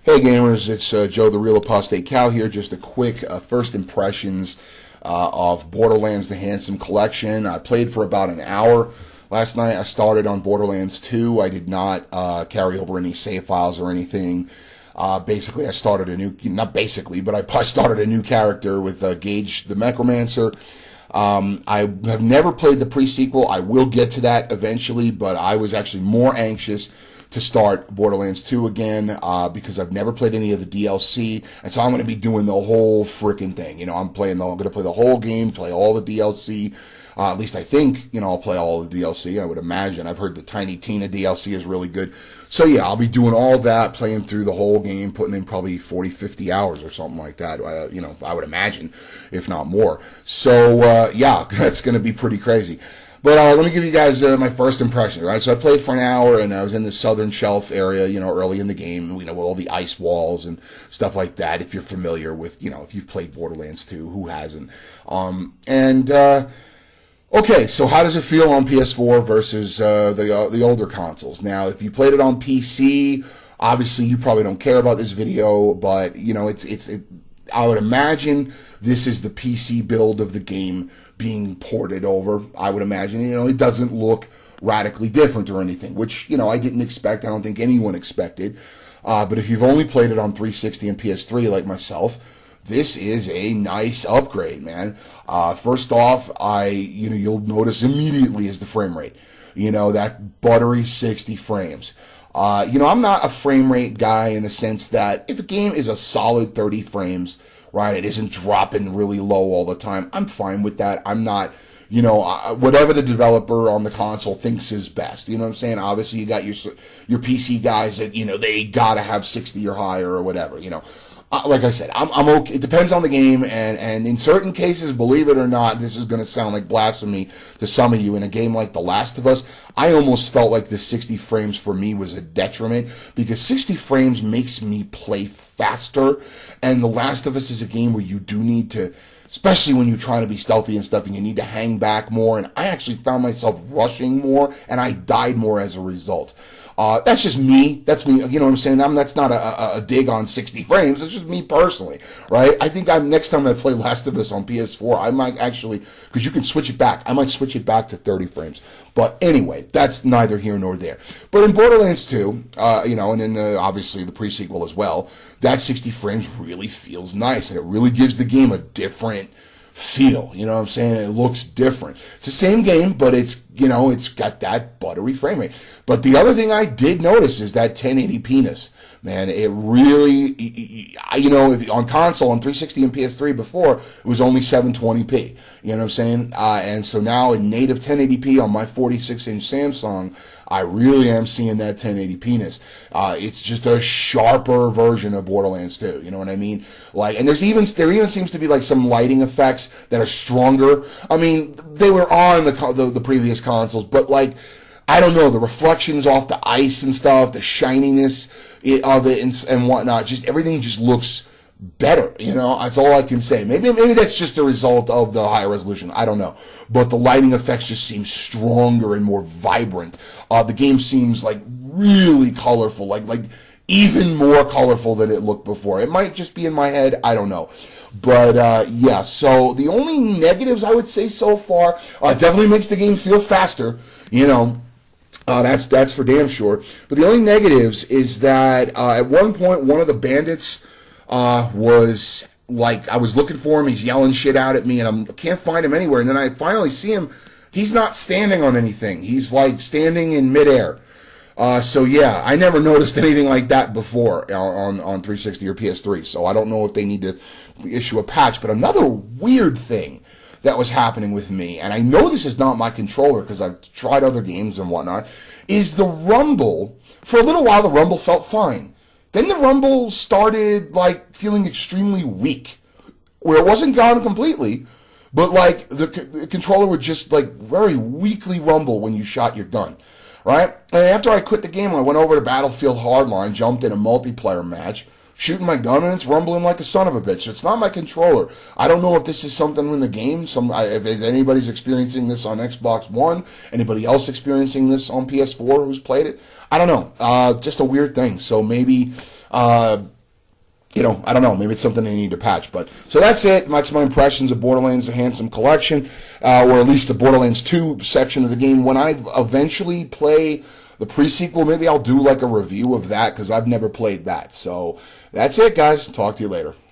Hey gamers, it's Joe the Real Apostate Cow here. Just a quick first impressions of Borderlands the Handsome Collection. I played for about an hour. Last night I started on Borderlands 2. I did not carry over any save files or anything. Basically I started a new, not basically, but I started a new character with Gage the Necromancer. I have never played the pre-sequel. I will get to that eventually, but I was actually more anxious to start Borderlands 2 again because I've never played any of the DLC, and so I'm going to be doing the whole freaking thing. I'm going to play the whole game, play all the DLC. At least I think, I'll play all the DLC, I would imagine. I've heard the Tiny Tina DLC is really good. So yeah, I'll be doing all that, playing through the whole game, putting in probably 40, 50 hours or something like that, I would imagine, if not more. So yeah, that's going to be pretty crazy. But let me give you guys my first impression, right? So I played for an hour, and I was in the southern shelf area, early in the game, with all the ice walls and stuff like that, if you're familiar with, if you've played Borderlands 2, who hasn't? Okay, so how does it feel on PS4 versus the older consoles? Now, if you played it on PC, obviously you probably don't care about this video, but, I would imagine this is the PC build of the game being ported over. I would imagine, it doesn't look radically different or anything, which, I didn't expect. I don't think anyone expected. But if you've only played it on 360 and PS3 like myself, this is a nice upgrade, man. First off, you'll notice immediately is the frame rate. That buttery 60 frames. I'm not a frame rate guy in the sense that if a game is a solid 30 frames, right, it isn't dropping really low all the time, I'm fine with that. I'm not, whatever the developer on the console thinks is best. You know what I'm saying? Obviously, you got your PC guys that, they gotta have 60 or higher or whatever, Like I said, I'm okay. It depends on the game, and in certain cases, believe it or not, this is going to sound like blasphemy to some of you. In a game like The Last of Us, I almost felt like the 60 frames for me was a detriment, because 60 frames makes me play faster, and The Last of Us is a game where you do need to, especially when you're trying to be stealthy and stuff, and you need to hang back more, and I actually found myself rushing more, and I died more as a result. That's just me. That's me. You know what I'm saying? That's not a dig on 60 frames. It's just me personally, right? I think next time I play Last of Us on PS4, I might actually, because you can switch it back. I might switch it back to 30 frames. But anyway, that's neither here nor there. But in Borderlands 2, and in obviously the pre-sequel as well, that 60 frames really feels nice, and it really gives the game a different feel. You know what I'm saying? It looks different. It's the same game, but it's got that buttery frame rate. But the other thing I did notice is that 1080p-ness. Man, it really, if on console, on 360 and PS3 before, it was only 720p. You know what I'm saying? And so now in native 1080p on my 46-inch Samsung, I really am seeing that 1080p-ness. It's just a sharper version of Borderlands 2. You know what I mean? And there even seems to be like some lighting effects that are stronger. I mean, they were on the previous consoles, but I don't know, the reflections off the ice and stuff, the shininess of it and whatnot, just everything just looks better. That's all I can say. Maybe that's just a result of the higher resolution. I don't know. But the lighting effects just seem stronger and more vibrant. The game seems really colorful, like even more colorful than it looked before. It might just be in my head. I don't know. But, yeah, so the only negatives I would say so far, it definitely makes the game feel faster, that's for damn sure. But the only negatives is that at one point, one of the bandits was I was looking for him. He's yelling shit out at me, and I can't find him anywhere. And then I finally see him. He's not standing on anything. He's standing in midair. So yeah, I never noticed anything like that before on 360 or PS3. So I don't know if they need to issue a patch. But another weird thing that was happening with me, and I know this is not my controller because I've tried other games and whatnot, is the rumble. For a little while, the rumble felt fine. Then the rumble started feeling extremely weak, where it wasn't gone completely, but the controller would just very weakly rumble when you shot your gun. Right? And after I quit the game, I went over to Battlefield Hardline, jumped in a multiplayer match, shooting my gun, and it's rumbling like a son of a bitch. It's not my controller. I don't know if this is something in the game. If anybody's experiencing this on Xbox One, anybody else experiencing this on PS4 who's played it, I don't know. Just a weird thing. So maybe I don't know. Maybe it's something they need to patch. But so that's it. That's my impressions of Borderlands: Handsome Collection, or at least the Borderlands 2 section of the game. When I eventually play the pre-sequel, maybe I'll do like a review of that because I've never played that. So that's it, guys. Talk to you later.